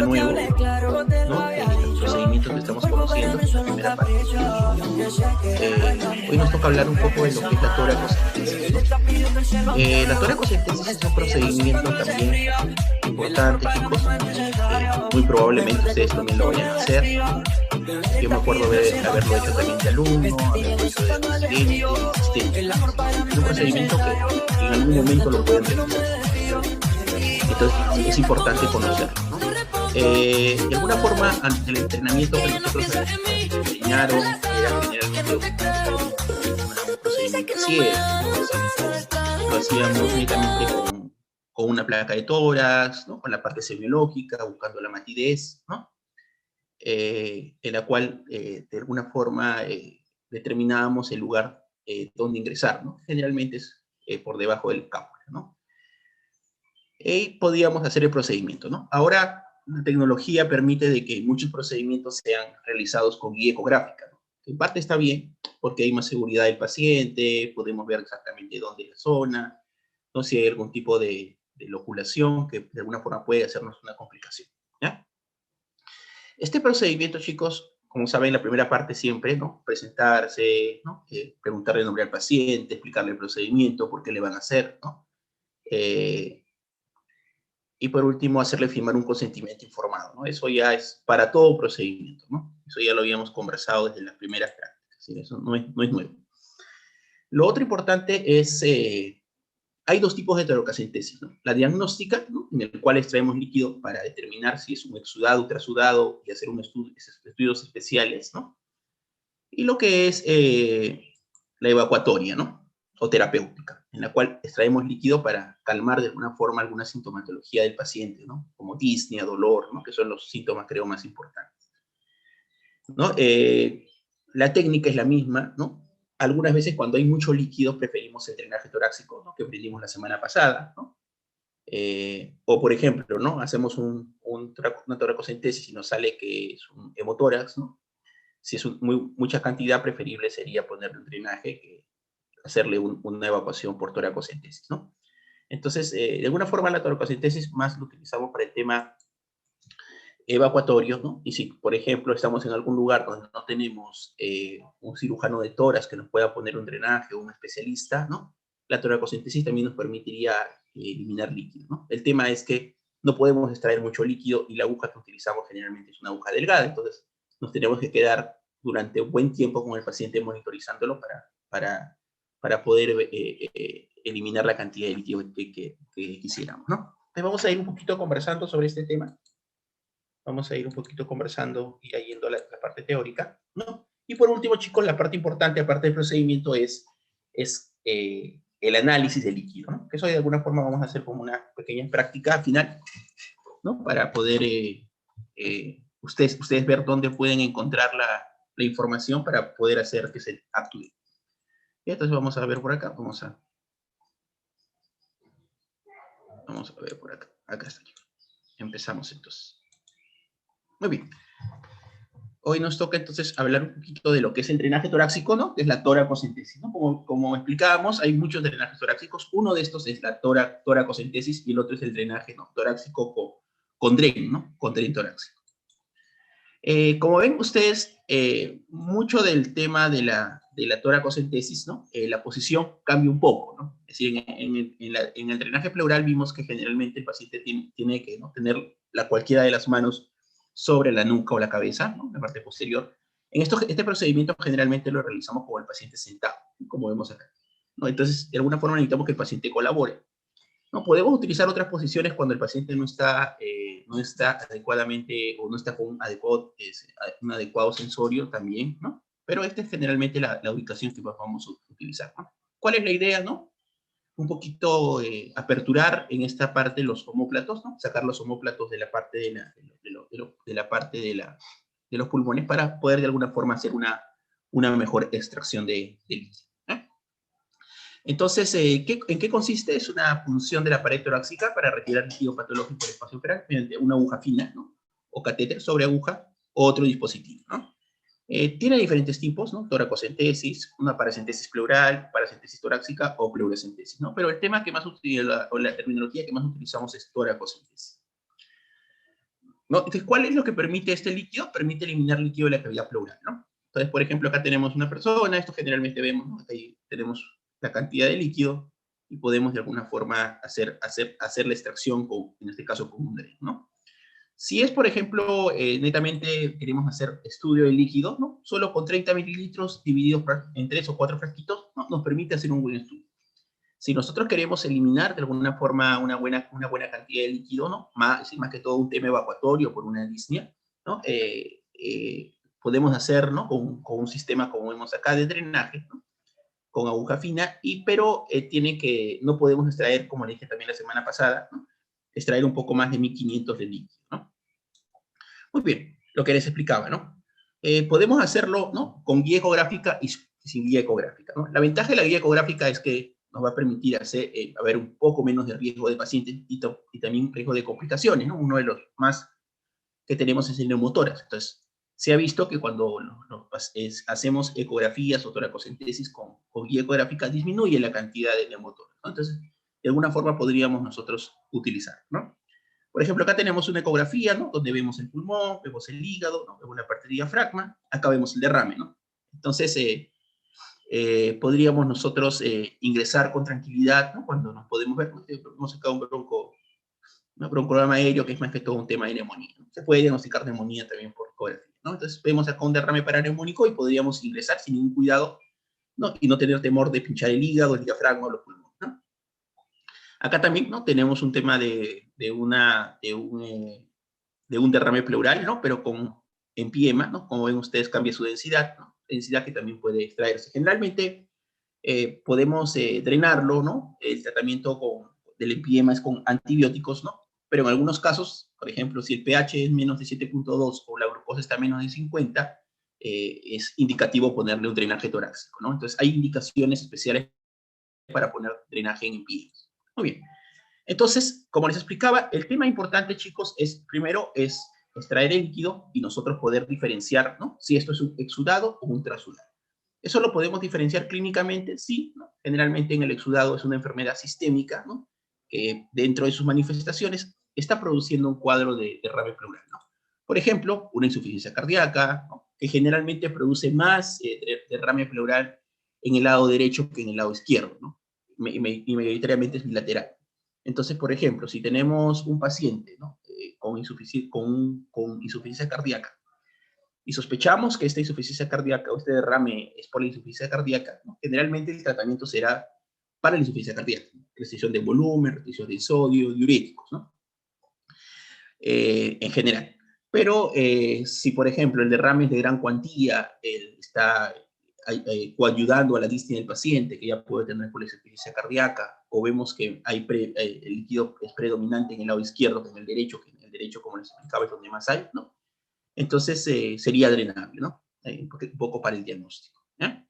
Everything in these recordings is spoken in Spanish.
nuevo, ¿no? Los procedimientos que estamos conociendo en la primera parte. Hoy nos toca hablar un poco de lo que es la toracocentesis. La toracocentesis es un procedimiento también importante, chicos. Muy probablemente ustedes también lo vayan a hacer. Yo me acuerdo de haberlo hecho también de alumno, haberlo hecho de residente, asistente. Es un procedimiento que en algún momento lo pueden realizar. Entonces es importante conocerlo, ¿no? De alguna forma, ante el entrenamiento que nosotros diseñaron era generalmente un procedimiento ciego. Lo hacíamos únicamente con una placa de tórax, ¿no? Con la parte semiológica, buscando la matidez, ¿no? En la cual de alguna forma determinábamos el lugar donde ingresar, ¿no? Generalmente es por debajo del cápula, ¿no? Y podíamos hacer el procedimiento, ¿no? Ahora la tecnología permite de que muchos procedimientos sean realizados con guía ecográfica, ¿no? En parte está bien, porque hay más seguridad del paciente, podemos ver exactamente dónde es la zona, no si hay algún tipo de loculación que de alguna forma puede hacernos una complicación, ¿ya? Este procedimiento, chicos, como saben, la primera parte siempre, ¿no? Presentarse, ¿no? Preguntarle el nombre al paciente, explicarle el procedimiento, por qué le van a hacer, ¿no? Y por último, hacerle firmar un consentimiento informado, ¿no? Eso ya es para todo procedimiento, ¿no? Eso ya lo habíamos conversado desde las primeras prácticas, ¿sí? Eso no es nuevo. Lo otro importante es, hay dos tipos de toracocentesis, ¿no? La diagnóstica, ¿no? En el cual extraemos líquido para determinar si es un exudado, ultrasudado y hacer estudios especiales, ¿no? Y lo que es la evacuatoria, ¿no? O terapéutica, en la cual extraemos líquido para calmar de alguna forma alguna sintomatología del paciente, ¿no? Como disnea, dolor, ¿no? Que son los síntomas, creo, más importantes, ¿no? La técnica es la misma, ¿no? Algunas veces cuando hay mucho líquido preferimos el drenaje torácico, ¿no? Que aprendimos la semana pasada, ¿no? O por ejemplo, ¿no? Hacemos una toracocentesis y nos sale que es un hemotórax, ¿no? Si es mucha cantidad, preferible sería ponerle un drenaje que hacerle una evacuación por toracocentesis, ¿no? Entonces, de alguna forma la toracocentesis más lo utilizamos para el tema evacuatorio, ¿no? Y si, por ejemplo, estamos en algún lugar donde no tenemos un cirujano de tórax que nos pueda poner un drenaje o un especialista, ¿no? La toracocentesis también nos permitiría eliminar líquido, ¿no? El tema es que no podemos extraer mucho líquido y la aguja que utilizamos generalmente es una aguja delgada, entonces nos tenemos que quedar durante un buen tiempo con el paciente monitorizándolo para poder eliminar la cantidad de líquido que quisiéramos, ¿no? Entonces vamos a ir un poquito conversando sobre este tema. Vamos a ir un poquito conversando y yendo a la parte teórica, ¿no? Y por último, chicos, la parte importante, aparte del procedimiento, es el análisis del líquido, ¿no? Que eso de alguna forma vamos a hacer como una pequeña práctica final, ¿no? Para poder ustedes ver dónde pueden encontrar la información para poder hacer que se actúe. Y entonces vamos a ver por acá, vamos a ver por acá, acá está, chicos. Empezamos entonces. Muy bien. Hoy nos toca entonces hablar un poquito de lo que es el drenaje torácico, ¿no? Que es la toracocentesis, ¿no? Como explicábamos, hay muchos drenajes torácicos. Uno de estos es la toracocentesis y el otro es el drenaje, ¿no? Torácico con DREN, ¿no? Con DREN torácico. Como ven ustedes, mucho del tema de la toracocentesis, ¿no? La posición cambia un poco, ¿no? Es decir, en el drenaje pleural vimos que generalmente el paciente tiene que, ¿no? tener cualquiera de las manos sobre la nuca o la cabeza, ¿no? La parte posterior. Este procedimiento generalmente lo realizamos con el paciente sentado, como vemos acá, ¿no? Entonces, de alguna forma necesitamos que el paciente colabore. No, podemos utilizar otras posiciones cuando el paciente no está adecuadamente o no está con un adecuado sensorio también, ¿no? Pero esta es generalmente la ubicación que vamos a utilizar, ¿no? ¿Cuál es la idea, no? Un poquito aperturar en esta parte los omóplatos, ¿no? Sacar los omóplatos de la parte de los pulmones para poder de alguna forma hacer una mejor extracción de líquido. Entonces, ¿en qué consiste? Es una punción de la pared torácica para retirar líquido patológico del espacio feral mediante una aguja fina, ¿no? O catéter sobre aguja o otro dispositivo, ¿no? Tiene diferentes tipos, ¿no? Toracocentesis, una paracentesis pleural, paracentesis torácica o pleuracentesis, ¿no? Pero el tema que más utilizamos, o la terminología que más utilizamos es toracocentesis. ¿no? Entonces, ¿cuál es lo que permite este líquido? Permite eliminar líquido de la cavidad pleural, ¿no? Entonces, por ejemplo, acá tenemos una persona, esto generalmente vemos, ¿no? Ahí tenemos la cantidad de líquido y podemos de alguna forma hacer la extracción, en este caso con un DRE, ¿no? Si es, por ejemplo, netamente queremos hacer estudio de líquido, ¿no? Solo con 30 mililitros divididos en 3 o 4 frasquitos, ¿no? Nos permite hacer un buen estudio. Si nosotros queremos eliminar de alguna forma una buena cantidad de líquido, ¿no? Más que todo un tema evacuatorio por una disnea, ¿no? Podemos hacer, ¿no? Con un sistema como vemos acá de drenaje, ¿no? Con aguja fina, pero no podemos extraer, como le dije también la semana pasada, ¿no? Extraer un poco más de 1500 de líquido, ¿no? Muy bien, lo que les explicaba, ¿no? Podemos hacerlo, ¿no? Con guía ecográfica y sin guía ecográfica, ¿no? La ventaja de la guía ecográfica es que nos va a permitir haber un poco menos de riesgo de pacientes y también riesgo de complicaciones, ¿no? Uno de los más que tenemos es el neumotórax. Entonces, se ha visto que cuando hacemos ecografías o toracocentesis con guía ecográfica, disminuye la cantidad de neumotórax, ¿no? Entonces, de alguna forma podríamos nosotros utilizar, ¿no? Por ejemplo, acá tenemos una ecografía, ¿no? Donde vemos el pulmón, vemos el hígado, ¿no? Vemos la parte de diafragma, acá vemos el derrame, ¿no? Entonces, podríamos nosotros ingresar con tranquilidad, ¿no? Cuando nos podemos ver, ¿no? Vemos acá un broncodrama aéreo, que es más que todo un tema de neumonía, ¿no? Se puede diagnosticar neumonía también por ecografía, ¿no? Entonces, vemos acá un derrame paraneumónico y podríamos ingresar sin ningún cuidado, ¿no? Y no tener temor de pinchar el hígado, el diafragma o los pulmones, ¿no? Acá también, ¿no? Tenemos un tema de un derrame pleural, ¿no? Pero con empiema, ¿no? Como ven ustedes, cambia su densidad, ¿no? Densidad que también puede extraerse. Generalmente podemos drenarlo, ¿no? El tratamiento del empiema es con antibióticos, ¿no? Pero en algunos casos, por ejemplo, si el pH es menos de 7.2 o la glucosa está menos de 50, es indicativo ponerle un drenaje torácico, ¿no? Entonces, hay indicaciones especiales para poner drenaje en empiemas. Muy bien. Entonces, como les explicaba, el tema importante, chicos, primero es extraer el líquido y nosotros poder diferenciar, ¿no? Si esto es un exudado o un trasudado. ¿Eso lo podemos diferenciar clínicamente? Sí, ¿no? Generalmente en el exudado es una enfermedad sistémica, ¿no? Que dentro de sus manifestaciones está produciendo un cuadro de derrame pleural, ¿no? Por ejemplo, una insuficiencia cardíaca, ¿no? Que generalmente produce más derrame pleural en el lado derecho que en el lado izquierdo, ¿no? Y mayoritariamente es bilateral. Entonces, por ejemplo, si tenemos un paciente, ¿no? con insuficiencia cardíaca y sospechamos que esta insuficiencia cardíaca o este derrame es por la insuficiencia cardíaca, ¿no? Generalmente el tratamiento será para la insuficiencia cardíaca, ¿no? Restricción de volumen, restricción de sodio, diuréticos, ¿no? En general. Pero si, por ejemplo, el derrame es de gran cuantía, está coayudando a la disnea del paciente, que ya puede tener insuficiencia cardíaca, o vemos que el líquido es predominante en el lado izquierdo que en el derecho, como les explicaba, es donde más hay, ¿no? Entonces sería drenable, ¿no? Un poco para el diagnóstico, ¿ya?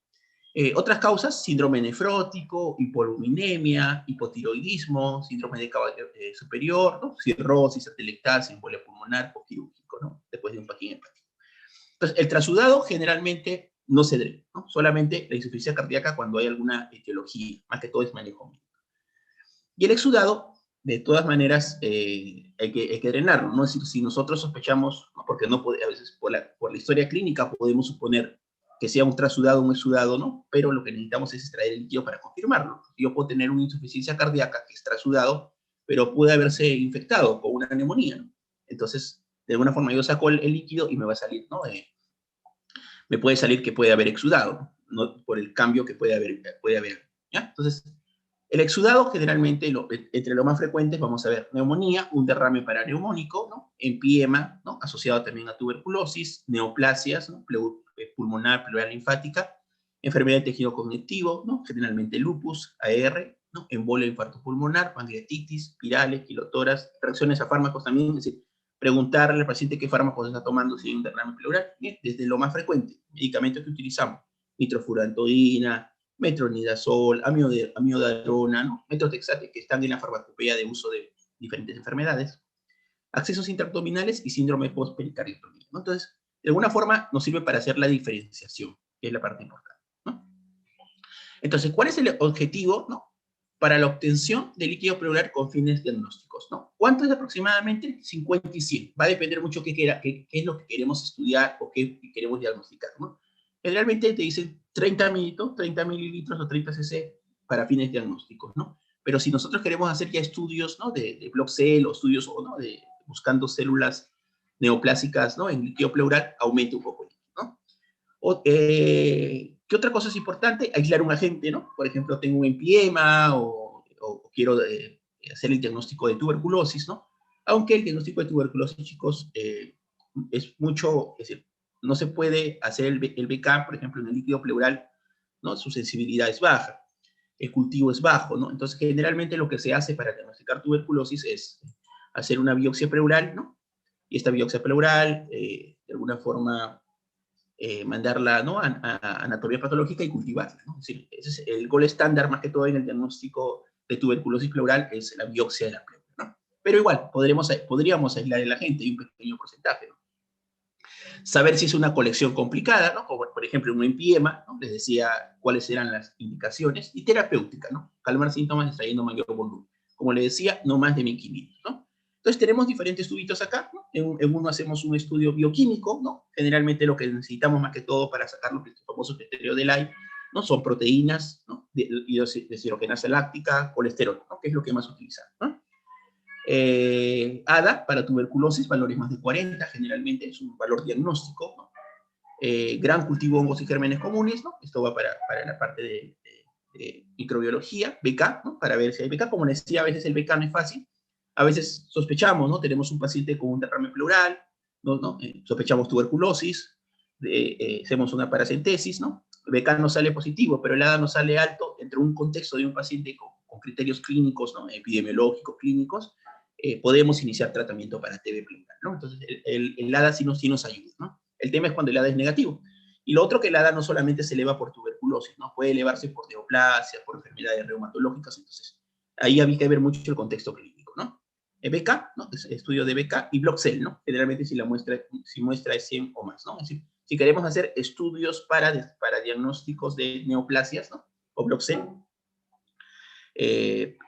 Otras causas, síndrome nefrótico, hipoluminemia, hipotiroidismo, síndrome de caballo superior, ¿no? Cirrosis, atelectasia, embolia pulmonar o quirúrgico, ¿no? Después de un paquín hepático. Entonces, el trasudado generalmente no se drena, ¿no? Solamente la insuficiencia cardíaca cuando hay alguna etiología, más que todo es manejo médico. Y el exudado, de todas maneras, hay que drenarlo, ¿no? Es decir, si nosotros sospechamos, ¿no? Porque no puede, a veces por la historia clínica podemos suponer que sea un trasudado o un exudado, ¿no? Pero lo que necesitamos es extraer el líquido para confirmarlo. Yo puedo tener una insuficiencia cardíaca que es trasudado, pero puede haberse infectado con una neumonía, ¿no? Entonces, de alguna forma yo saco el líquido y me va a salir, ¿no? Me puede salir que puede haber exudado, ¿no? Por el cambio que puede haber, ¿ya? Entonces, el exudado generalmente, entre los más frecuentes, vamos a ver neumonía, un derrame paraneumónico, ¿no? Empiema, ¿no? Asociado también a tuberculosis, neoplasias, ¿no? Pulmonar, pleural linfática, enfermedad de tejido conectivo, ¿no? Generalmente lupus, AR, ¿no? Embolia, infarto pulmonar, pancreatitis, virales, kilotoras, reacciones a fármacos también, es decir, preguntarle al paciente qué fármacos está tomando si hay un derrame pleural, desde lo más frecuente, medicamentos que utilizamos, nitrofurantoína, metronidazol, amiodarona, ¿no? Metotrexate, que están en la farmacopea de uso de diferentes enfermedades, accesos intraabdominales y síndrome post-pericardiotomía, ¿no? Entonces, de alguna forma nos sirve para hacer la diferenciación, que es la parte importante, ¿no? Entonces, ¿cuál es el objetivo, ¿no? para la obtención de líquido pleural con fines diagnósticos, ¿no? ¿Cuánto es aproximadamente? 50 y 100. Va a depender mucho qué es lo que queremos estudiar o qué queremos diagnosticar, ¿no? Generalmente te dicen 30 mililitros o 30 cc para fines diagnósticos, ¿no? Pero si nosotros queremos hacer ya estudios, ¿no? De Block-Cell o estudios, ¿no? Buscando células neoplásicas, ¿no? En líquido pleural, aumenta un poco, ¿no? ¿Qué otra cosa es importante? Aislar un agente, ¿no? Por ejemplo, tengo un empiema o quiero hacer el diagnóstico de tuberculosis, ¿no? Aunque el diagnóstico de tuberculosis, chicos, es mucho, es decir, no se puede hacer el BK, por ejemplo, en el líquido pleural, ¿no? Su sensibilidad es baja, el cultivo es bajo, ¿no? Entonces, generalmente lo que se hace para diagnosticar tuberculosis es hacer una biopsia pleural, ¿no? Y esta biopsia pleural, de alguna forma, mandarla, ¿no? a anatomía patológica y cultivarla, ¿no? Es decir, ese es el gol estándar más que todo en el diagnóstico de tuberculosis pleural, es la biopsia de la pleura, ¿no? Pero igual, podríamos aislar el agente y un pequeño porcentaje, ¿no? Saber si es una colección complicada, ¿no? Como por ejemplo un empiema, ¿no? Les decía cuáles eran las indicaciones, y terapéutica, ¿no? Calmar síntomas extrayendo mayor volumen. Como les decía, no más de 1500, ¿no? Entonces tenemos diferentes tubitos acá, ¿no? En uno hacemos un estudio bioquímico, ¿no? Generalmente lo que necesitamos más que todo para sacar los famosos criterios de Lai, ¿no? Son proteínas, ¿no? Deshidrogenasa láctica, colesterol, ¿no? Que es lo que más utilizamos, ¿no? ADA para tuberculosis, valores más de 40, generalmente es un valor diagnóstico, ¿no? Gran cultivo de hongos y gérmenes comunes, ¿no? Esto va para la parte de microbiología, BK, ¿no? Para ver si hay BK. Como les decía, a veces el BK no es fácil, a veces sospechamos, ¿no? Tenemos un paciente con un derrame pleural, ¿no? Sospechamos tuberculosis, hacemos una paracentesis, ¿no? El BK no sale positivo, pero el ADA no sale alto entre un contexto de un paciente con criterios clínicos, ¿no? Epidemiológicos, clínicos, podemos iniciar tratamiento para TB pleural, ¿no? Entonces, el ADA sí nos ayuda, ¿no? El tema es cuando el ADA es negativo. Y lo otro, que el ADA no solamente se eleva por tuberculosis, ¿no? Puede elevarse por neoplasia, por enfermedades reumatológicas, entonces ahí había que ver mucho el contexto clínico, ¿no? BK, ¿no? Es estudio de BK y Block-Cell, ¿no? Generalmente si muestra es 100 o más, ¿no? Es decir, si queremos hacer estudios para diagnósticos de neoplasias, ¿no? O Block-Cell,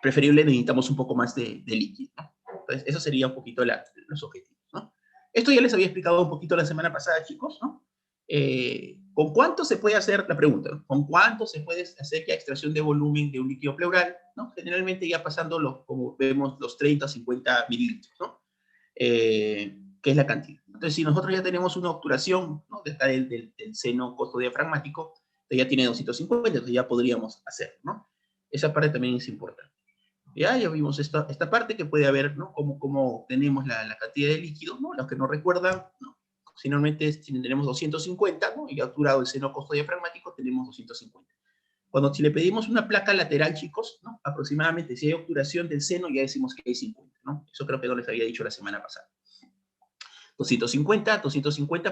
preferible necesitamos un poco más de líquido, ¿no? Entonces, eso sería un poquito los objetivos, ¿no? Esto ya les había explicado un poquito la semana pasada, chicos, ¿no? ¿Con cuánto se puede hacer, la pregunta, ¿no? ¿Con cuánto se puede hacer ya extracción de volumen de un líquido pleural, ¿no? Generalmente ya pasando, como vemos, los 30 o 50 mililitros, ¿no? Que es la cantidad. Entonces, si nosotros ya tenemos una obturación, ¿no? del seno costodiafragmático, ya tiene 250, entonces ya podríamos hacerlo, ¿no? Esa parte también es importante. Ya vimos esta parte que puede haber, ¿no? Cómo tenemos la cantidad de líquido, ¿no? Los que no recuerdan, ¿no? Normalmente si tenemos 250, ¿no? Y obturado el seno costodiafragmático, tenemos 250. Si le pedimos una placa lateral, chicos, ¿no? Aproximadamente, si hay obturación del seno, ya decimos que hay 50, ¿no? Eso creo que no les había dicho la semana pasada. 250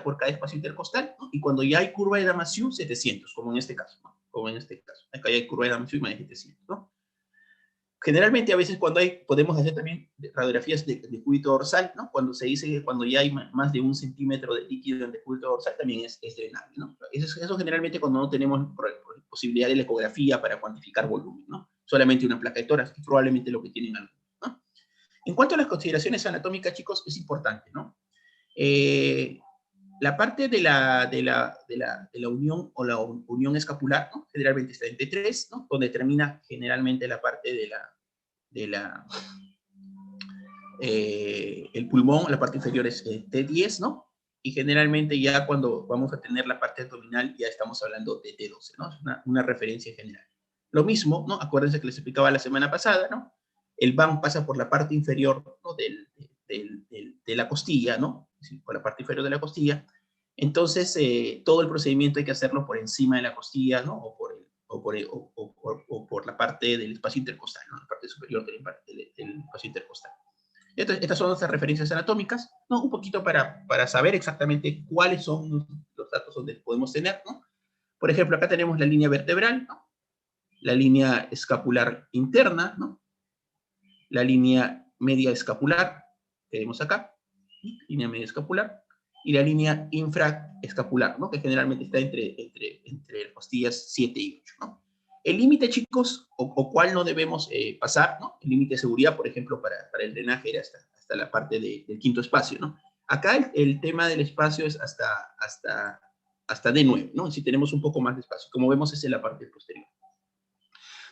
por cada espacio intercostal, ¿no? Y cuando ya hay curva de Damasio, 700, como en este caso, ¿no? Como en este caso. Acá ya hay curva de Damasio y más de 700, ¿no? Generalmente, a veces cuando podemos hacer también radiografías de cúbito dorsal, ¿no? Cuando se dice que cuando ya hay más de 1 centímetro de líquido en el cúbito dorsal, también es drenable, ¿no? Eso generalmente cuando no tenemos posibilidad de la ecografía para cuantificar volumen, ¿no? Solamente una placa de tórax, que probablemente lo que tienen algunos, ¿no? En cuanto a las consideraciones anatómicas, chicos, es importante, ¿no? La parte de la unión o la unión escapular, ¿no? Generalmente está en T3, ¿no? Donde termina generalmente la parte el pulmón, la parte inferior es T10, ¿no? Y generalmente ya cuando vamos a tener la parte abdominal ya estamos hablando de T12, ¿no? Es una referencia general. Lo mismo, ¿no? Acuérdense que les explicaba la semana pasada, ¿no? El BAM pasa por la parte inferior, ¿no? de la costilla, ¿no? Sí, por la parte inferior de la costilla. Entonces, todo el procedimiento hay que hacerlo por encima de la costilla, ¿no? O por la parte del espacio intercostal, ¿no? La parte superior del espacio intercostal. Estas son nuestras referencias anatómicas, ¿no? Un poquito para saber exactamente cuáles son los datos donde podemos tener, ¿no? Por ejemplo, acá tenemos la línea vertebral, ¿no? La línea escapular interna, ¿no? La línea media escapular, que vemos acá, ¿sí? Línea media escapular, y la línea infraescapular, ¿no? Que generalmente está entre las costillas 7 y 8, ¿no? El límite, chicos, o cuál no debemos pasar, ¿no? El límite de seguridad, por ejemplo, para el drenaje era hasta la parte del quinto espacio, ¿no? Acá el tema del espacio es hasta D9, ¿no? Si tenemos un poco más de espacio. Como vemos, es en la parte posterior.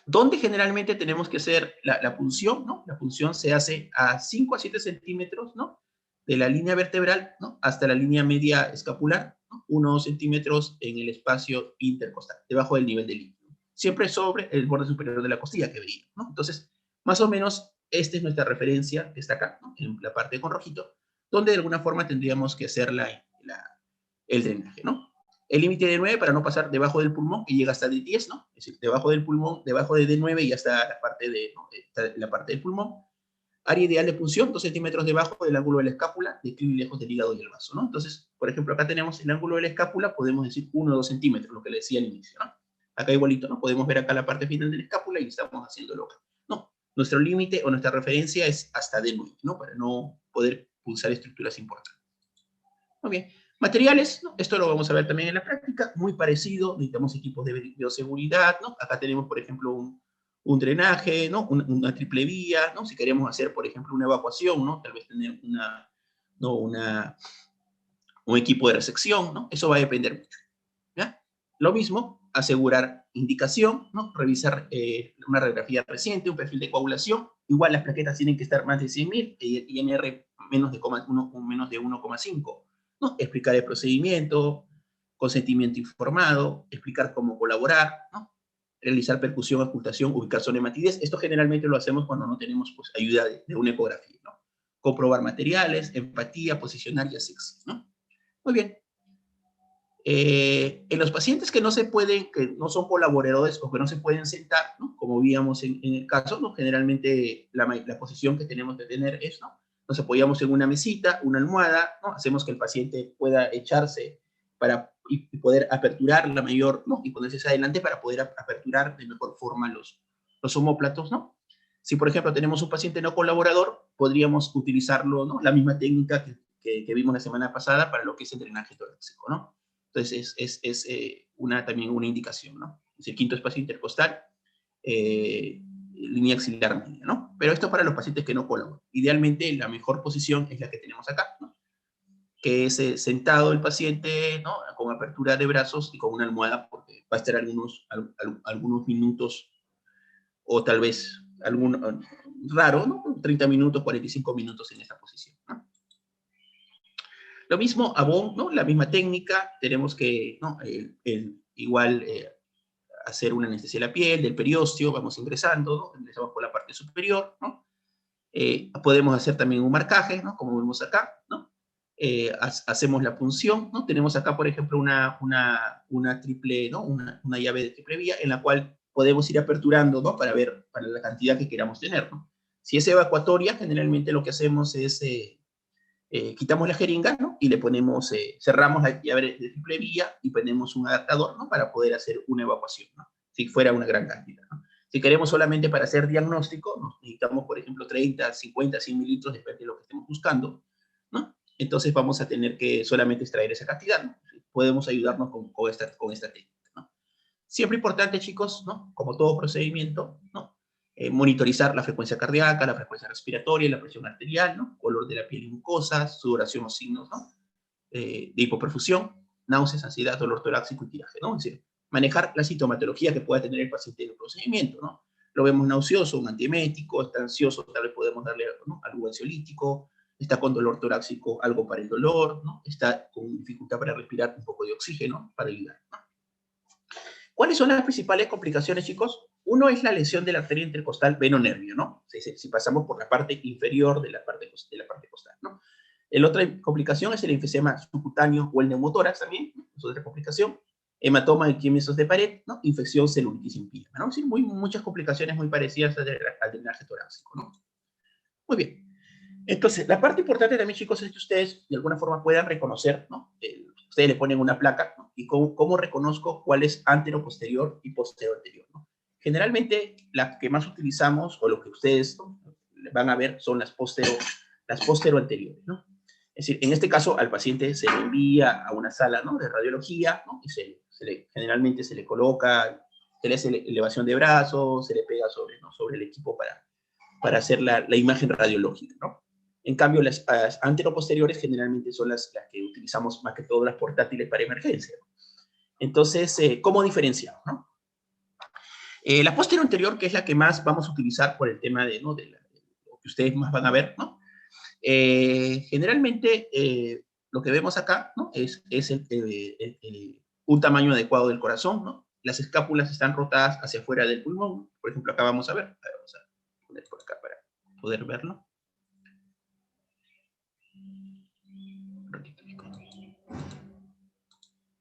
¿Dónde generalmente tenemos que hacer la punción, ¿no? La punción se hace a 5 a 7 centímetros, ¿no? De la línea vertebral, ¿no? Hasta la línea media escapular, ¿no? 1 o 2 centímetros en el espacio intercostal, debajo del nivel del líquido. Siempre sobre el borde superior de la costilla que veía, ¿no? Entonces, más o menos, esta es nuestra referencia, que está acá, ¿no? En la parte con rojito, donde de alguna forma tendríamos que hacer el drenaje, ¿no? El límite de 9 para no pasar debajo del pulmón, que llega hasta D10, ¿no? Es decir, debajo del pulmón, debajo de D9 y hasta la parte, ¿no? La parte del pulmón. Área ideal de punción, 2 centímetros debajo del ángulo de la escápula, de y lejos del hígado y el vaso, ¿no? Entonces, por ejemplo, acá tenemos el ángulo de la escápula, podemos decir 1 o 2 centímetros, lo que le decía al inicio, ¿no? Acá igualito, ¿no? Podemos ver acá la parte final de la escápula y estamos haciéndolo acá. No, nuestro límite o nuestra referencia es hasta D9, ¿no? Para no poder pulsar estructuras importantes. Muy bien. Materiales, ¿no? Esto lo vamos a ver también en la práctica, muy parecido, necesitamos equipos de bioseguridad, ¿no? Acá tenemos, por ejemplo, un drenaje, ¿no? Una triple vía, ¿no? Si queremos hacer, por ejemplo, una evacuación, ¿no? Tal vez tener un equipo de resección, ¿no? Eso va a depender mucho, ¿ya? Lo mismo, asegurar indicación, ¿no? Revisar una radiografía reciente, un perfil de coagulación, igual las plaquetas tienen que estar más de 100.000 y NR menos de 1,5, ¿no? Explicar el procedimiento, consentimiento informado, explicar cómo colaborar, ¿no? Realizar percusión, ocultación, ubicar zona de matidez. Esto generalmente lo hacemos cuando no tenemos pues, ayuda de una ecografía, ¿no? Comprobar materiales, empatía, posicionar y asexis, ¿no? Muy bien. En los pacientes que no son colaboradores o que no se pueden sentar, ¿no? Como víamos en el caso, ¿no? Generalmente la posición que tenemos que tener es, ¿no? Nos apoyamos en una mesita, una almohada, ¿no? Hacemos que el paciente pueda echarse y poder aperturar la mayor, ¿no? Y ponerse hacia adelante para poder aperturar de mejor forma los omóplatos, ¿no? Si, por ejemplo, tenemos un paciente no colaborador, podríamos utilizarlo, ¿no? La misma técnica que vimos la semana pasada para lo que es el drenaje torácico, ¿no? Entonces, es también una indicación, ¿no? Es el quinto espacio intercostal, línea axilar media, ¿no? Pero esto para los pacientes que no colaboran. Idealmente, la mejor posición es la que tenemos acá, ¿no? Que es sentado el paciente, ¿no? Con apertura de brazos y con una almohada, porque va a estar algunos minutos, o tal vez raro, ¿no? 30 minutos, 45 minutos en esa posición, ¿no? Lo mismo, Avon, ¿no? La misma técnica, tenemos que, ¿no? Igual hacer una anestesia de la piel, del periósteo, vamos ingresando, ¿no? Ingresamos por la parte superior, ¿no? Podemos hacer también un marcaje, ¿no? Como vemos acá, ¿no? Hacemos la punción, ¿no? Tenemos acá, por ejemplo, una triple, ¿no? Una llave de triple vía en la cual podemos ir aperturando, ¿no? Para ver, para la cantidad que queramos tener, ¿no? Si es evacuatoria, generalmente lo que hacemos es quitamos la jeringa, ¿no? Y le ponemos, cerramos la llave de triple vía y ponemos un adaptador, ¿no? Para poder hacer una evacuación, ¿no? Si fuera una gran cantidad, ¿no? Si queremos solamente para hacer diagnóstico, ¿no? Necesitamos, por ejemplo, 30, 50, 100 mililitros, depende de lo que estemos buscando, ¿no? Entonces vamos a tener que solamente extraer esa cantidad, ¿no? Podemos ayudarnos con esta técnica, ¿no? Siempre importante, chicos, ¿no? Como todo procedimiento, ¿no? Monitorizar la frecuencia cardíaca, la frecuencia respiratoria, la presión arterial, ¿no? Color de la piel y mucosas, sudoración o signos, ¿no? De hipoperfusión, náuseas, ansiedad, dolor torácico y tiraje, ¿no? Es decir, manejar la sintomatología que pueda tener el paciente en el procedimiento, ¿no? Lo vemos nauseoso, un antiemético, está ansioso, tal vez podemos darle, ¿no? Algo ansiolítico, está con dolor torácico, algo para el dolor, ¿no? Está con dificultad para respirar, un poco de oxígeno para ayudar, ¿no? ¿Cuáles son las principales complicaciones, chicos? Uno es la lesión de la arteria intercostal veno-nervio, ¿no? Si pasamos por la parte inferior de la parte costal, ¿no? La otra complicación es el enfisema subcutáneo o el neumotórax también, ¿no? Es otra complicación. Hematoma de quimios de pared, ¿no? Infección celulitis impígama, ¿no? Es decir, muchas complicaciones muy parecidas al drenaje torácico, ¿no? Muy bien. Entonces, la parte importante también, chicos, es que ustedes de alguna forma puedan reconocer, ¿no? Ustedes le ponen una placa, ¿no? Y cómo reconozco cuál es antero posterior y posterior anterior, ¿no? Generalmente, las que más utilizamos, o lo que ustedes, ¿no? Van a ver, son las postero anteriores, ¿no? Es decir, en este caso, al paciente se le envía a una sala, ¿no? De radiología, ¿no? Y generalmente se le coloca se le hace elevación de brazos, se le pega sobre el equipo para hacer la imagen radiológica, ¿no? En cambio, las anteroposteriores generalmente son las que utilizamos más que todo las portátiles para emergencia. Entonces, ¿cómo diferenciamos, no? La posterior anterior, que es la que más vamos a utilizar por el tema de lo que ustedes más van a ver, ¿no? Generalmente, lo que vemos acá, ¿no? es un tamaño adecuado del corazón, ¿no? Las escápulas están rotadas hacia afuera del pulmón. Por ejemplo, acá vamos a ver. Vamos a poner por acá para poder verlo.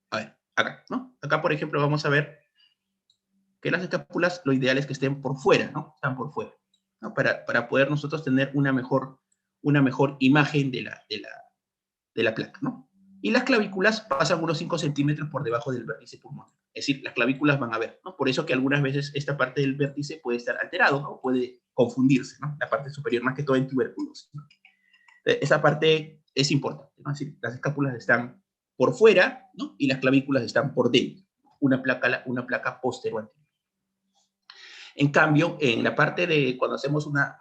A ver, acá, ¿no? Acá, por ejemplo, vamos a ver que las escápulas, lo ideal es que estén por fuera, ¿no? Están por fuera, ¿no? Para poder nosotros tener una mejor imagen de la placa, ¿no? Y las clavículas pasan unos 5 centímetros por debajo del vértice pulmonar. Es decir, las clavículas van a ver, ¿no? Por eso que algunas veces esta parte del vértice puede estar alterado, ¿no? Puede confundirse, ¿no? La parte superior, más que todo en tuberculosis, ¿no? Esa parte es importante, ¿no? Es decir, las escápulas están por fuera, ¿no? Y las clavículas están por dentro. Una placa posterior anterior. En cambio, en la parte de cuando hacemos una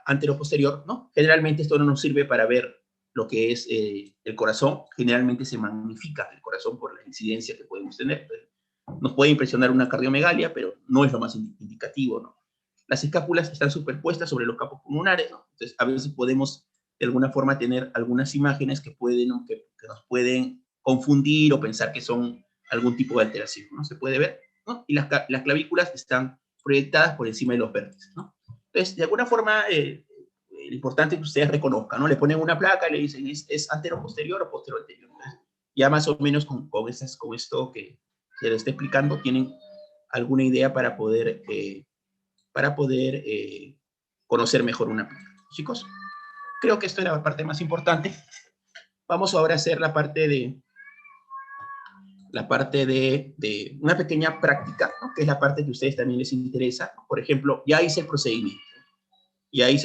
anteroposterior, ¿no? Generalmente esto no nos sirve para ver lo que es el corazón. Generalmente se magnifica el corazón por la incidencia que podemos tener. Nos puede impresionar una cardiomegalia, pero no es lo más indicativo, ¿no? Las escápulas están superpuestas sobre los capos pulmonares, ¿no? Entonces, a veces podemos, de alguna forma, tener algunas imágenes que nos pueden confundir o pensar que son algún tipo de alteración, ¿no? Se puede ver, ¿no? Y las clavículas están proyectadas por encima de los vértices, ¿no? Entonces, de alguna forma, lo importante es que ustedes reconozcan, ¿no? Le ponen una placa y le dicen, ¿es antero-posterior o posterior-anterior? Ya más o menos con esto que se les está explicando, tienen alguna idea para poder conocer mejor una placa. Chicos, creo que esto era la parte más importante. Vamos ahora a hacer la parte de una pequeña práctica, ¿no? Que es la parte que a ustedes también les interesa. Por ejemplo, ya hice el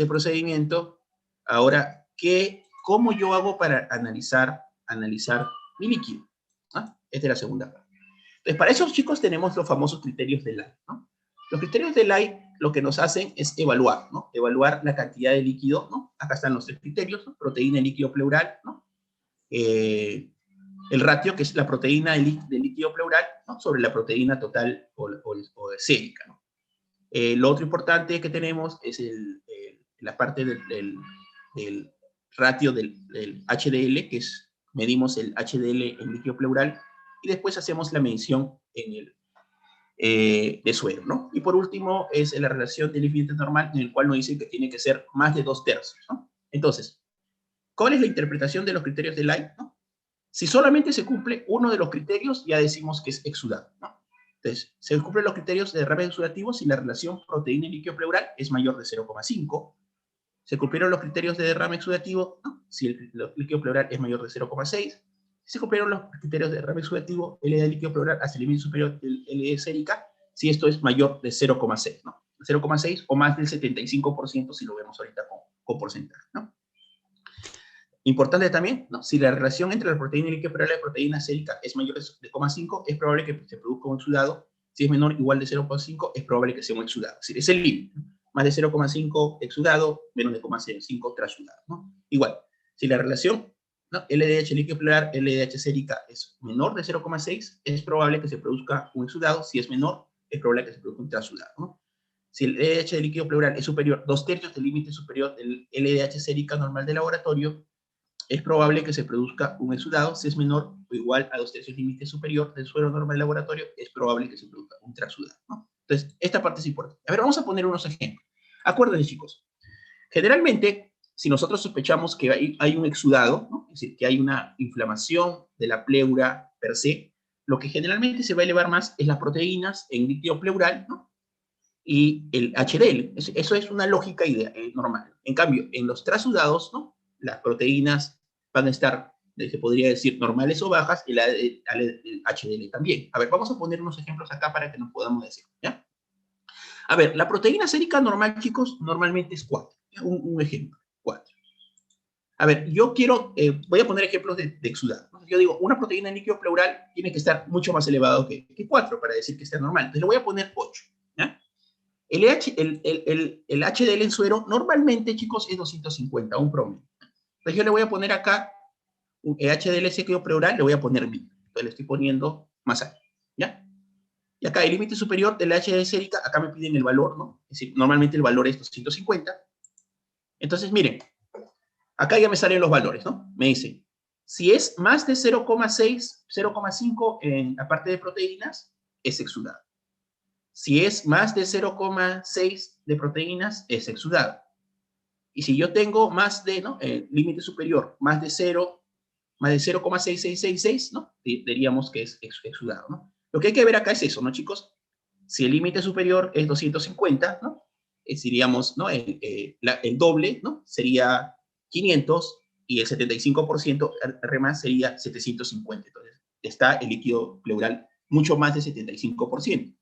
procedimiento. Ahora, ¿cómo yo hago para analizar mi líquido? ¿Ah? Esta es la segunda parte. Entonces, para esos chicos tenemos los famosos criterios de Lai, ¿no? Los criterios de Lai lo que nos hacen es evaluar, ¿no? Evaluar la cantidad de líquido, ¿no? Acá están los 3 criterios, ¿no? Proteína y líquido pleural, ¿no? El ratio, que es la proteína del líquido pleural, ¿no? Sobre la proteína total o sérica, ¿no? Lo otro importante que tenemos es la parte del ratio del HDL, que es, medimos el HDL en líquido pleural, y después hacemos la medición de suero, ¿no? Y por último es la relación del límite normal, en el cual nos dicen que tiene que ser más de 2/3, ¿no? Entonces, ¿cuál es la interpretación de los criterios de Lai, ¿no? Si solamente se cumple uno de los criterios, ya decimos que es exudado, ¿no? Entonces, se cumplen los criterios de derrame exudativo si la relación proteína y líquido pleural es mayor de 0,5. Se cumplieron los criterios de derrame exudativo, ¿no? Si el líquido pleural es mayor de 0,6. Se cumplieron los criterios de derrame exudativo, LD líquido pleural hacia el límite superior del LD sérica, si esto es mayor de 0,6, ¿no? 0,6 o más del 75% si lo vemos ahorita con porcentaje, ¿no? Importante también, ¿no? Si la relación entre la proteína y líquido pleural y la proteína sérica es mayor de 0,5, es probable que se produzca un exudado. Si es menor o igual de 0,5, es probable que sea un exudado. Es decir, es el límite, ¿no? Más de 0,5 exudado, menos de 0,05 trasudado, ¿no? Igual, si la relación, ¿no? LDH líquido pleural, LDH sérica es menor de 0,6, es probable que se produzca un exudado. Si es menor, es probable que se produzca un trasudado, ¿no? Si el LDH de líquido pleural es superior, 2/3 del límite superior del LDH sérica normal de laboratorio, es probable que se produzca un exudado. Si es menor o igual a 2/3 del límite superior del suero normal de laboratorio, es probable que se produzca un trasudado, ¿no? Entonces, esta parte es importante. A ver, vamos a poner unos ejemplos. Acuérdense, chicos. Generalmente, si nosotros sospechamos que hay un exudado, ¿no? Es decir, que hay una inflamación de la pleura per se, lo que generalmente se va a elevar más es las proteínas en líquido pleural, ¿no? Y el HDL. Eso es una lógica normal. En cambio, en los trasudados, ¿no? Las proteínas van a estar, se podría decir, normales o bajas, y el HDL también. A ver, vamos a poner unos ejemplos acá para que nos podamos decir, ¿ya? A ver, la proteína sérica normal, chicos, normalmente es 4. Un ejemplo, 4. A ver, yo quiero, voy a poner ejemplos de exudado, ¿no? Yo digo, una proteína en líquido pleural tiene que estar mucho más elevado que 4 para decir que está normal. Entonces le voy a poner 8. ¿Ya? El HDL en suero normalmente, chicos, es 250, un promedio. Entonces yo le voy a poner acá, HDL líquido pleural, le voy a poner 1000. Entonces le estoy poniendo más alto. ¿Ya? Y acá el límite superior de la HDL sérica, acá me piden el valor, ¿no? Es decir, normalmente el valor es 250. Entonces, miren, acá ya me salen los valores, ¿no? Me dice, si es más de 0,6, 0,5 en la parte de proteínas, es exudado. Si es más de 0,6 de proteínas, es exudado. Y si yo tengo más de, ¿no? El límite superior, más de 0, más de 0,6666, ¿no? Diríamos que es exudado, ¿no? Lo que hay que ver acá es eso, ¿no, chicos? Si el límite superior es 250, ¿no? Diríamos, ¿no? El doble, ¿no? Sería 500 y el 75% R más sería 750. Entonces, está el líquido pleural mucho más del 75%.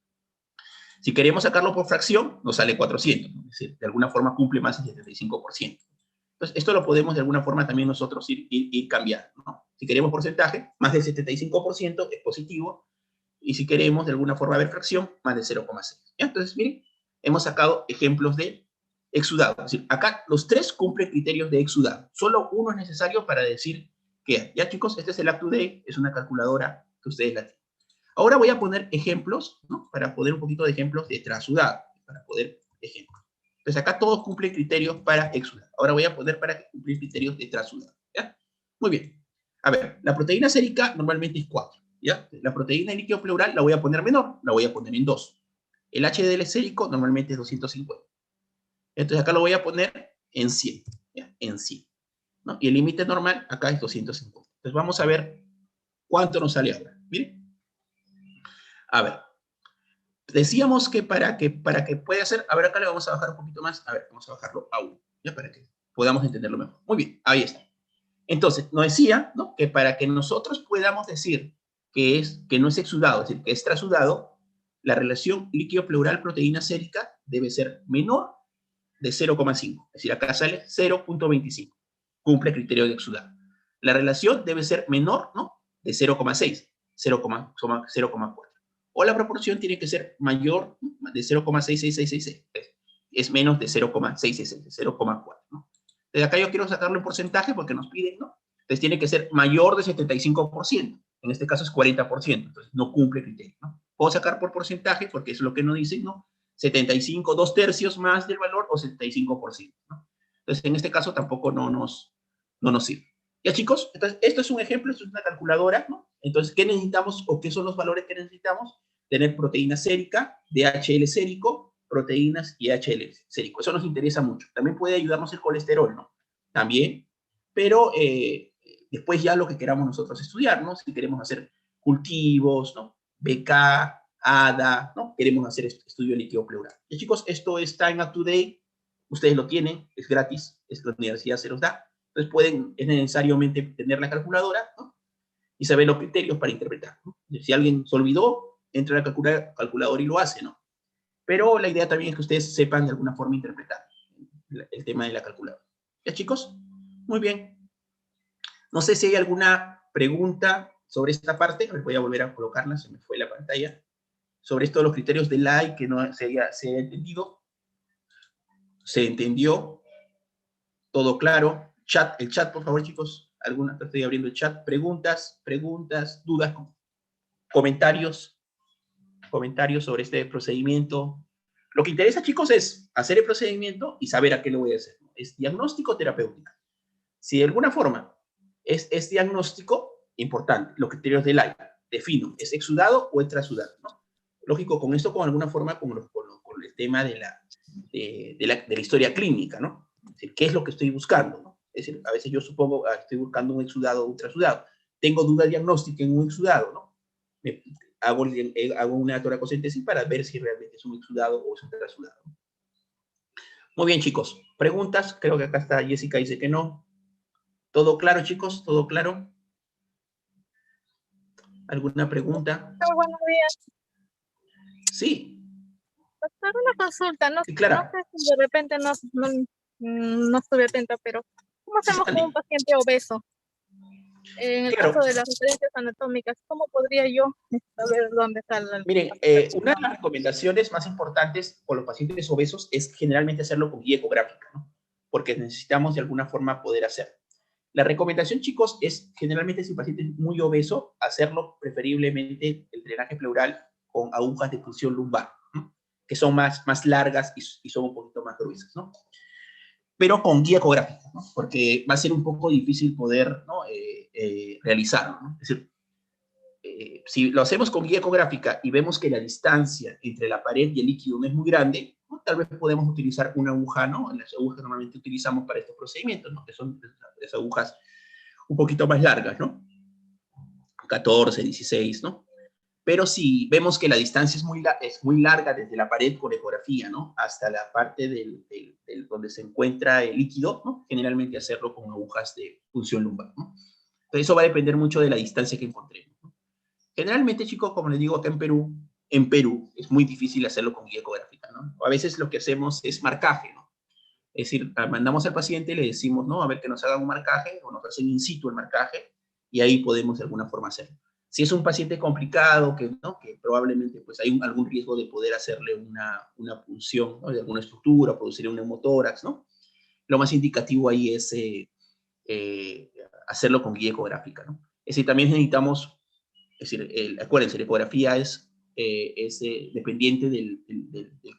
Si queremos sacarlo por fracción, nos sale 400, ¿no? Es decir, de alguna forma cumple más del 75%. Entonces, esto lo podemos de alguna forma también nosotros ir cambiando, ¿no? Si queremos porcentaje, más del 75% es positivo, y si queremos de alguna forma ver fracción, más de 0,6. Entonces, miren, hemos sacado ejemplos de exudado. Es decir, acá los tres cumplen criterios de exudado. Solo uno es necesario para decir que hay. Ya, chicos, este es el Act2D, es una calculadora que ustedes la tienen. Ahora voy a poner ejemplos, ¿no? Para poner un poquito de ejemplos de trasudado, para poder ejemplos. Entonces acá todos cumplen criterios para exudado. Ahora voy a poner para cumplir criterios de trasudado. ¿Ya? Muy bien. A ver, la proteína sérica normalmente es 4. ¿Ya? La proteína de líquido pleural la voy a poner menor, la voy a poner en 2. El HDL sérico normalmente es 250. Entonces acá lo voy a poner en 100. ¿Ya? En 100. ¿No? Y el límite normal acá es 250. Entonces vamos a ver cuánto nos sale ahora. Miren. A ver, decíamos que para que pueda hacer, a ver, acá le vamos a bajar un poquito más, a ver, vamos a bajarlo a 1, ya para que podamos entenderlo mejor. Muy bien, ahí está. Entonces, nos decía, ¿no? Que para que nosotros podamos decir que no es exudado, es decir, que es trasudado, la relación líquido pleural proteína sérica debe ser menor de 0,5, es decir, acá sale 0,25, cumple criterio de exudado. La relación debe ser menor, ¿no? De 0,6, 0,4. O la proporción tiene que ser mayor de 0,66666. Es menos de 0,666, 0,4, ¿no? De acá yo quiero sacarlo en porcentaje porque nos piden, ¿no? Entonces tiene que ser mayor de 75%. En este caso es 40%, entonces no cumple criterio, ¿no? Puedo sacar por porcentaje porque eso es lo que nos dicen, ¿no? 75, 2/3 más del valor o 75%, ¿no? Entonces en este caso tampoco no nos sirve. ¿Ya, chicos? Entonces esto es un ejemplo, esto es una calculadora, ¿no? Entonces, ¿qué necesitamos o qué son los valores que necesitamos? Tener proteína sérica, DHL sérico, proteínas y HL sérico. Eso nos interesa mucho. También puede ayudarnos el colesterol, ¿no? También, pero después ya lo que queramos nosotros estudiar, ¿no? Si queremos hacer cultivos, ¿no? BK, ADA, ¿no? Queremos hacer estudio líquido pleural. Y chicos, esto está en Act2D, ustedes lo tienen, es gratis, la universidad se los da. Entonces es necesariamente tener la calculadora, ¿no? Y saber los criterios para interpretar, ¿no? Si alguien se olvidó, entra a la calculadora y lo hace, ¿no? Pero la idea también es que ustedes sepan de alguna forma interpretar el tema de la calculadora. ¿Ya, chicos? Muy bien. No sé si hay alguna pregunta sobre esta parte. Voy a volver a colocarla, se me fue la pantalla. Sobre esto de los criterios de Lai, que no se haya entendido. ¿Se entendió? ¿Todo claro? El chat, por favor, chicos. Estoy abriendo el chat. Preguntas, dudas, comentarios sobre este procedimiento. Lo que interesa, chicos, es hacer el procedimiento y saber a qué le voy a hacer. Es diagnóstico terapéutico. Si de alguna forma es diagnóstico, importante, los criterios de Lai, defino, ¿es exudado o es trasudado? ¿No? Lógico, con esto, con alguna forma, con el tema de la historia clínica, ¿no? Es decir, ¿qué es lo que estoy buscando? ¿No? Es decir, a veces yo supongo, estoy buscando un exudado o un trasudado. Tengo duda diagnóstica en un exudado, ¿no? Hago una toracocentesis para ver si realmente es un exudado o es un trasudado. Muy bien, chicos. ¿Preguntas? Creo que acá está Jessica, dice que no. ¿Todo claro, chicos? ¿Todo claro? ¿Alguna pregunta? Buenos días. Sí. Doctor, una consulta. No, Sí, Clara. no sé si de repente no estuve atenta, pero ¿Cómo Sí, hacemos con un paciente obeso? En el claro. caso de las referencias anatómicas, ¿cómo podría yo saber dónde está la Miren, una de las recomendaciones más importantes con los pacientes obesos es generalmente hacerlo con guía ecográfica, ¿no? Porque necesitamos de alguna forma poder hacerlo. La recomendación, chicos, es generalmente si el paciente es muy obeso, hacerlo preferiblemente el drenaje pleural con agujas de punción lumbar, ¿no? Que son más largas y son un poquito más gruesas, ¿no? Pero con guía ecográfica, ¿no? Porque va a ser un poco difícil poder, ¿no? Realizarlo, ¿no? Es decir, si lo hacemos con guía ecográfica y vemos que la distancia entre la pared y el líquido no es muy grande, ¿no? Tal vez podemos utilizar una aguja, ¿no? Las agujas que normalmente utilizamos para estos procedimientos, ¿no? Que son las agujas un poquito más largas, ¿no? 14, 16, ¿no? Pero si vemos que la distancia es muy larga desde la pared con ecografía, ¿no? Hasta la parte donde se encuentra el líquido, ¿no? Generalmente hacerlo con agujas de punción lumbar, ¿no? Entonces eso va a depender mucho de la distancia que encontremos, ¿no? Generalmente, chicos, como les digo, acá en Perú es muy difícil hacerlo con guía ecográfica, ¿no? A veces lo que hacemos es marcaje, ¿no? Es decir, mandamos al paciente y le decimos, ¿no? A ver que nos hagan un marcaje o nos hacen in situ el marcaje y ahí podemos de alguna forma hacerlo. Si es un paciente complicado, ¿no? Que probablemente pues, hay algún riesgo de poder hacerle una punción, ¿no? De alguna estructura, producir un neumotórax, ¿no? Lo más indicativo ahí es hacerlo con guía ecográfica, ¿no? Es decir, también necesitamos, es decir, acuérdense, la ecografía es dependiente del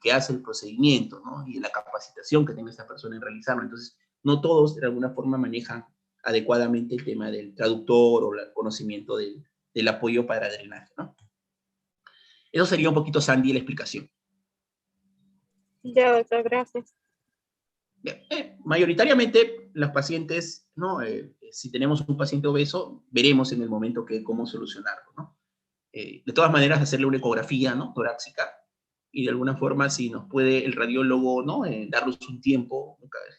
que hace el procedimiento, ¿no? Y de la capacitación que tenga esta persona en realizarlo. Entonces, no todos de alguna forma manejan adecuadamente el tema del traductor o el conocimiento del apoyo para drenaje, ¿no? Eso sería un poquito, Sandy, la explicación. Ya, doctor, gracias. Bien, mayoritariamente los pacientes, ¿no? Si tenemos un paciente obeso, veremos en el momento cómo solucionarlo, ¿no? De todas maneras, hacerle una ecografía, ¿no? Torácica, y de alguna forma, si nos puede el radiólogo, ¿no? Darnos un tiempo,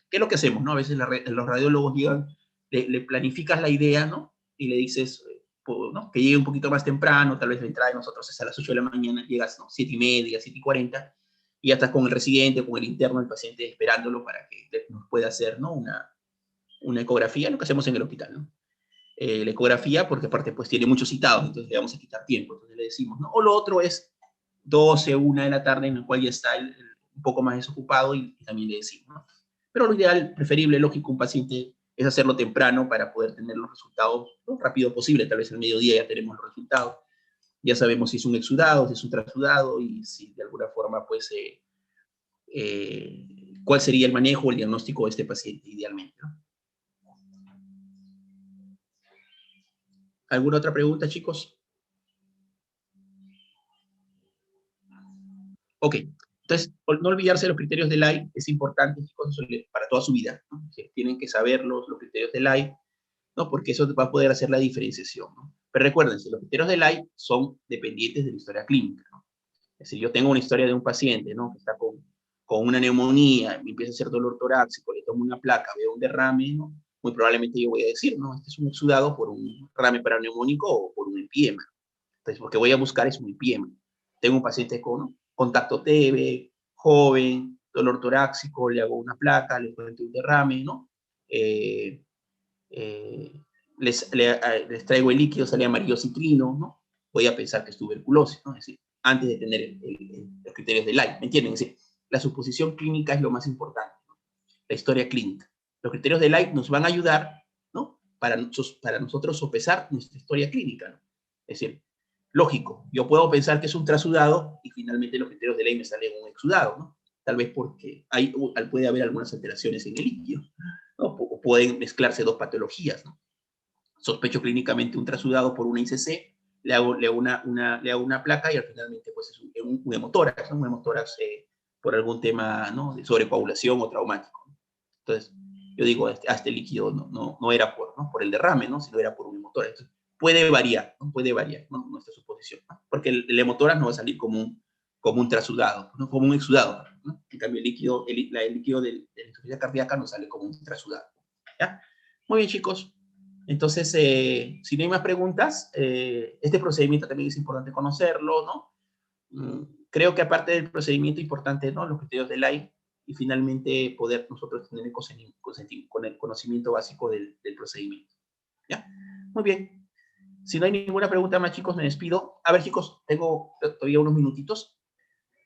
¿qué es lo que hacemos, no? A veces los radiólogos llegan, le planificas la idea, ¿no? Y le dices, ¿no? Que llegue un poquito más temprano, tal vez la entrada de nosotros es a las 8 de la mañana, llegas, ¿no? 7:30, 7:40, y ya estás con el residente, con el interno, el paciente esperándolo para que nos pueda hacer, ¿no? Una ecografía, lo que hacemos en el hospital, ¿no? La ecografía, porque aparte pues tiene muchos citados, entonces le vamos a quitar tiempo, entonces le decimos, ¿no? O lo otro es 12, 1 de la tarde, en el cual ya está un poco más desocupado y también le decimos, ¿no? Pero lo ideal, preferible, lógico, un paciente es hacerlo temprano para poder tener los resultados lo rápido posible, tal vez al mediodía ya tenemos los resultados, ya sabemos si es un exudado, si es un transudado y si de alguna forma pues cuál sería el manejo o el diagnóstico de este paciente idealmente, ¿no? ¿Alguna otra pregunta, chicos? Ok, entonces, no olvidarse de los criterios de Lai, es importante, chicos, para toda su vida, ¿no? Que tienen que saber los criterios de Lai, ¿no? Porque eso va a poder hacer la diferenciación, ¿no? Pero recuérdense, los criterios de Lai son dependientes de la historia clínica, ¿no? Es decir, yo tengo una historia de un paciente, ¿no? Que está con una neumonía, me empieza a hacer dolor torácico, le tomo una placa, veo un derrame, ¿no? Muy probablemente yo voy a decir, no, este es un exudado por un derrame paraneumónico o por un empiema. Entonces, lo que voy a buscar es un empiema. Tengo un paciente con contacto TB, joven, dolor torácico, le hago una placa, le encuentro un derrame, ¿no? Les traigo el líquido, sale amarillo citrino, ¿no? Voy a pensar que es tuberculosis, ¿no? Es decir, antes de tener los criterios de Lai, ¿me entienden? Es decir, la suposición clínica es lo más importante, ¿no? La historia clínica. Los criterios de Lai nos van a ayudar, ¿no? Para nosotros sopesar nuestra historia clínica, ¿no? Es decir, lógico, yo puedo pensar que es un trasudado y finalmente los criterios de Lai me salen un exudado, ¿no? Tal vez porque puede haber algunas alteraciones en el líquido, ¿no? O pueden mezclarse dos patologías, ¿no? Sospecho clínicamente un trasudado por una ICC, le hago una placa y al finalmente pues es un hemotórax, ¿no? Un hemotórax por algún tema, ¿no? De sobrecoagulación o traumático. Entonces, yo digo, este líquido no era por el derrame, ¿no? Sino era por un hemotórax. Entonces, puede variar, ¿no? Puede variar, ¿no? Nuestra suposición, ¿no? Porque el hemotórax no va a salir como un trasudado, ¿no? Como un exudado, ¿no? En cambio, el líquido de la insuficiencia cardíaca no sale como un trasudado, ¿ya? Muy bien, chicos. Entonces, si no hay más preguntas, este procedimiento también es importante conocerlo, ¿no? Creo que aparte del procedimiento importante, ¿no? Los criterios de Lai, y finalmente poder nosotros tener el conocimiento básico del procedimiento. ¿Ya? Muy bien. Si no hay ninguna pregunta más, chicos, me despido. A ver, chicos, tengo todavía unos minutitos.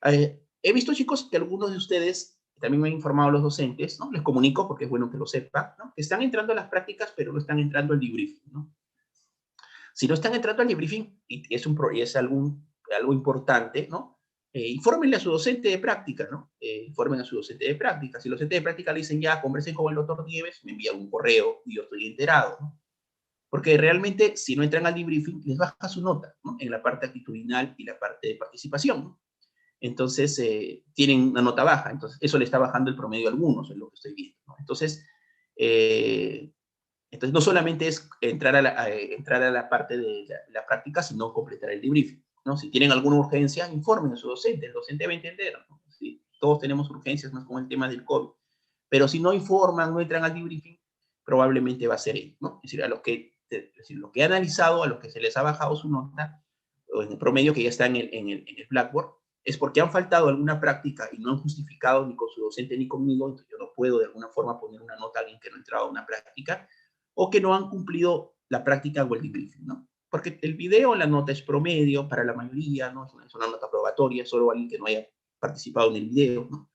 He visto, chicos, que algunos de ustedes, también me han informado los docentes, ¿no? Les comunico, porque es bueno que lo sepan, ¿no? Que están entrando a las prácticas, pero no están entrando al debriefing, ¿no? Si no están entrando al debriefing, y es algo importante, ¿no? Infórmenle a su docente de práctica, ¿no? Informen a su docente de práctica. Si los docentes de práctica le dicen, ya, conversen con el doctor Nieves, me envían un correo y yo estoy enterado, ¿no? Porque realmente, si no entran al debriefing, les baja su nota, ¿no? En la parte actitudinal y la parte de participación, ¿no? Entonces, tienen una nota baja. Entonces, eso le está bajando el promedio a algunos, es lo que estoy viendo, ¿no? Entonces, no solamente es entrar a la parte de la práctica, sino completar el debriefing, ¿no? Si tienen alguna urgencia, informen a su docente. El docente va a entender, ¿no? ¿Sí? Todos tenemos urgencias más con el tema del COVID. Pero si no informan, no entran al debriefing, probablemente va a ser él, ¿no? Es decir, lo que he analizado, a los que se les ha bajado su nota, o en el promedio que ya está en el Blackboard, es porque han faltado alguna práctica y no han justificado ni con su docente ni conmigo. Entonces yo no puedo de alguna forma poner una nota a alguien que no ha entrado a una práctica, o que no han cumplido la práctica o el debriefing, ¿no? Porque el video, la nota es promedio para la mayoría, ¿no? Es una nota probatoria, solo alguien que no haya participado en el video, ¿no?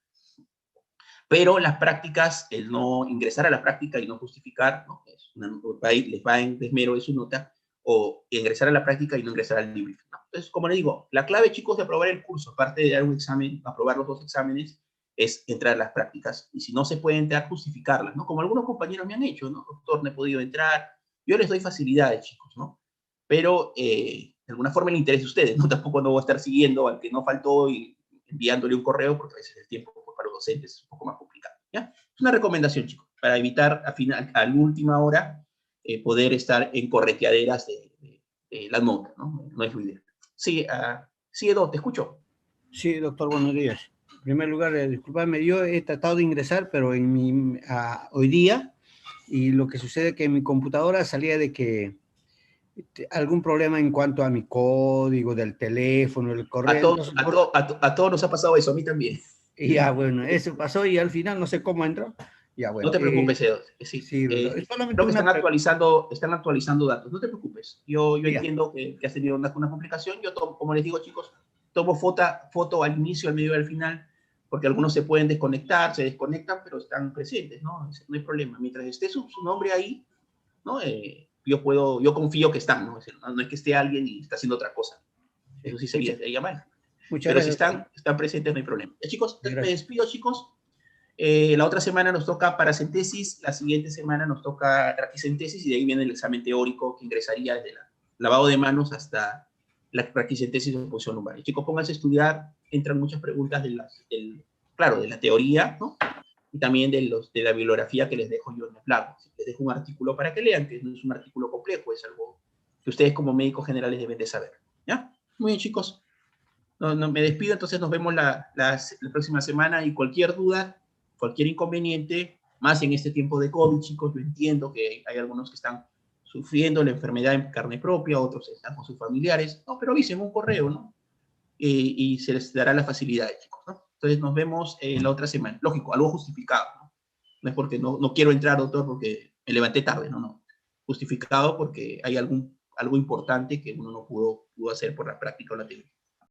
Pero las prácticas, el no ingresar a la práctica y no justificar, ¿no? Les va en desmero de su nota, o ingresar a la práctica y no ingresar al debriefing, ¿no? Entonces, como les digo, la clave, chicos, de aprobar el curso, aparte de dar un examen, aprobar los 2 exámenes, es entrar a las prácticas. Y si no se puede entrar, justificarlas, ¿no? Como algunos compañeros me han hecho, ¿no? Doctor, no he podido entrar. Yo les doy facilidades, chicos, ¿no? Pero, de alguna forma, el interés de ustedes, ¿no? Tampoco no voy a estar siguiendo al que no faltó y enviándole un correo, porque a veces el tiempo para los docentes es un poco más complicado, ¿ya? Es una recomendación, chicos, para evitar a la última hora poder estar en correteaderas de las notas, ¿no? No es lo ideal. Sí, Edo, te escucho. Sí, doctor, buenos días. En primer lugar, disculpadme, yo he tratado de ingresar, pero hoy día, y lo que sucede es que en mi computadora salía de que algún problema en cuanto a mi código del teléfono, el correo. A todos nos ha pasado eso, a mí también. Y ya, bueno, eso pasó y al final no sé cómo entró. Ya, bueno, no te preocupes, Edo. Sí, creo que están actualizando datos. No te preocupes. Yo entiendo que has tenido una complicación. Yo, como les digo, chicos, tomo foto al inicio, al medio y al final, porque algunos se pueden desconectar, se desconectan, pero están presentes, ¿no? No hay problema. Mientras esté su nombre ahí, ¿no? Yo confío que están, ¿no? No es que esté alguien y está haciendo otra cosa. Eso sí sería mal. Pero gracias. Si están presentes, no hay problema. Chicos, me despido, chicos. La otra semana nos toca paracentesis, la siguiente semana nos toca raquicentesis, y de ahí viene el examen teórico que ingresaría desde el lavado de manos hasta la raquicentesis de posición lumbar. Y chicos, pónganse a estudiar, entran muchas preguntas de la teoría, ¿no? Y también de la bibliografía que les dejo yo en el blog. Les dejo un artículo para que lean, que no es un artículo complejo, es algo que ustedes como médicos generales deben de saber, ¿ya? Muy bien, chicos. Me despido, entonces nos vemos la próxima semana, y cualquier duda, cualquier inconveniente, más en este tiempo de COVID, chicos, yo entiendo que hay algunos que están sufriendo la enfermedad en carne propia, otros están con sus familiares, no, pero avisen un correo, ¿no? Y se les dará la facilidad, chicos, ¿no? Entonces nos vemos la otra semana. Lógico, algo justificado, ¿no? No es porque no quiero entrar, doctor, porque me levanté tarde, no. Justificado porque hay algo importante que uno no pudo hacer por la práctica o la teoría.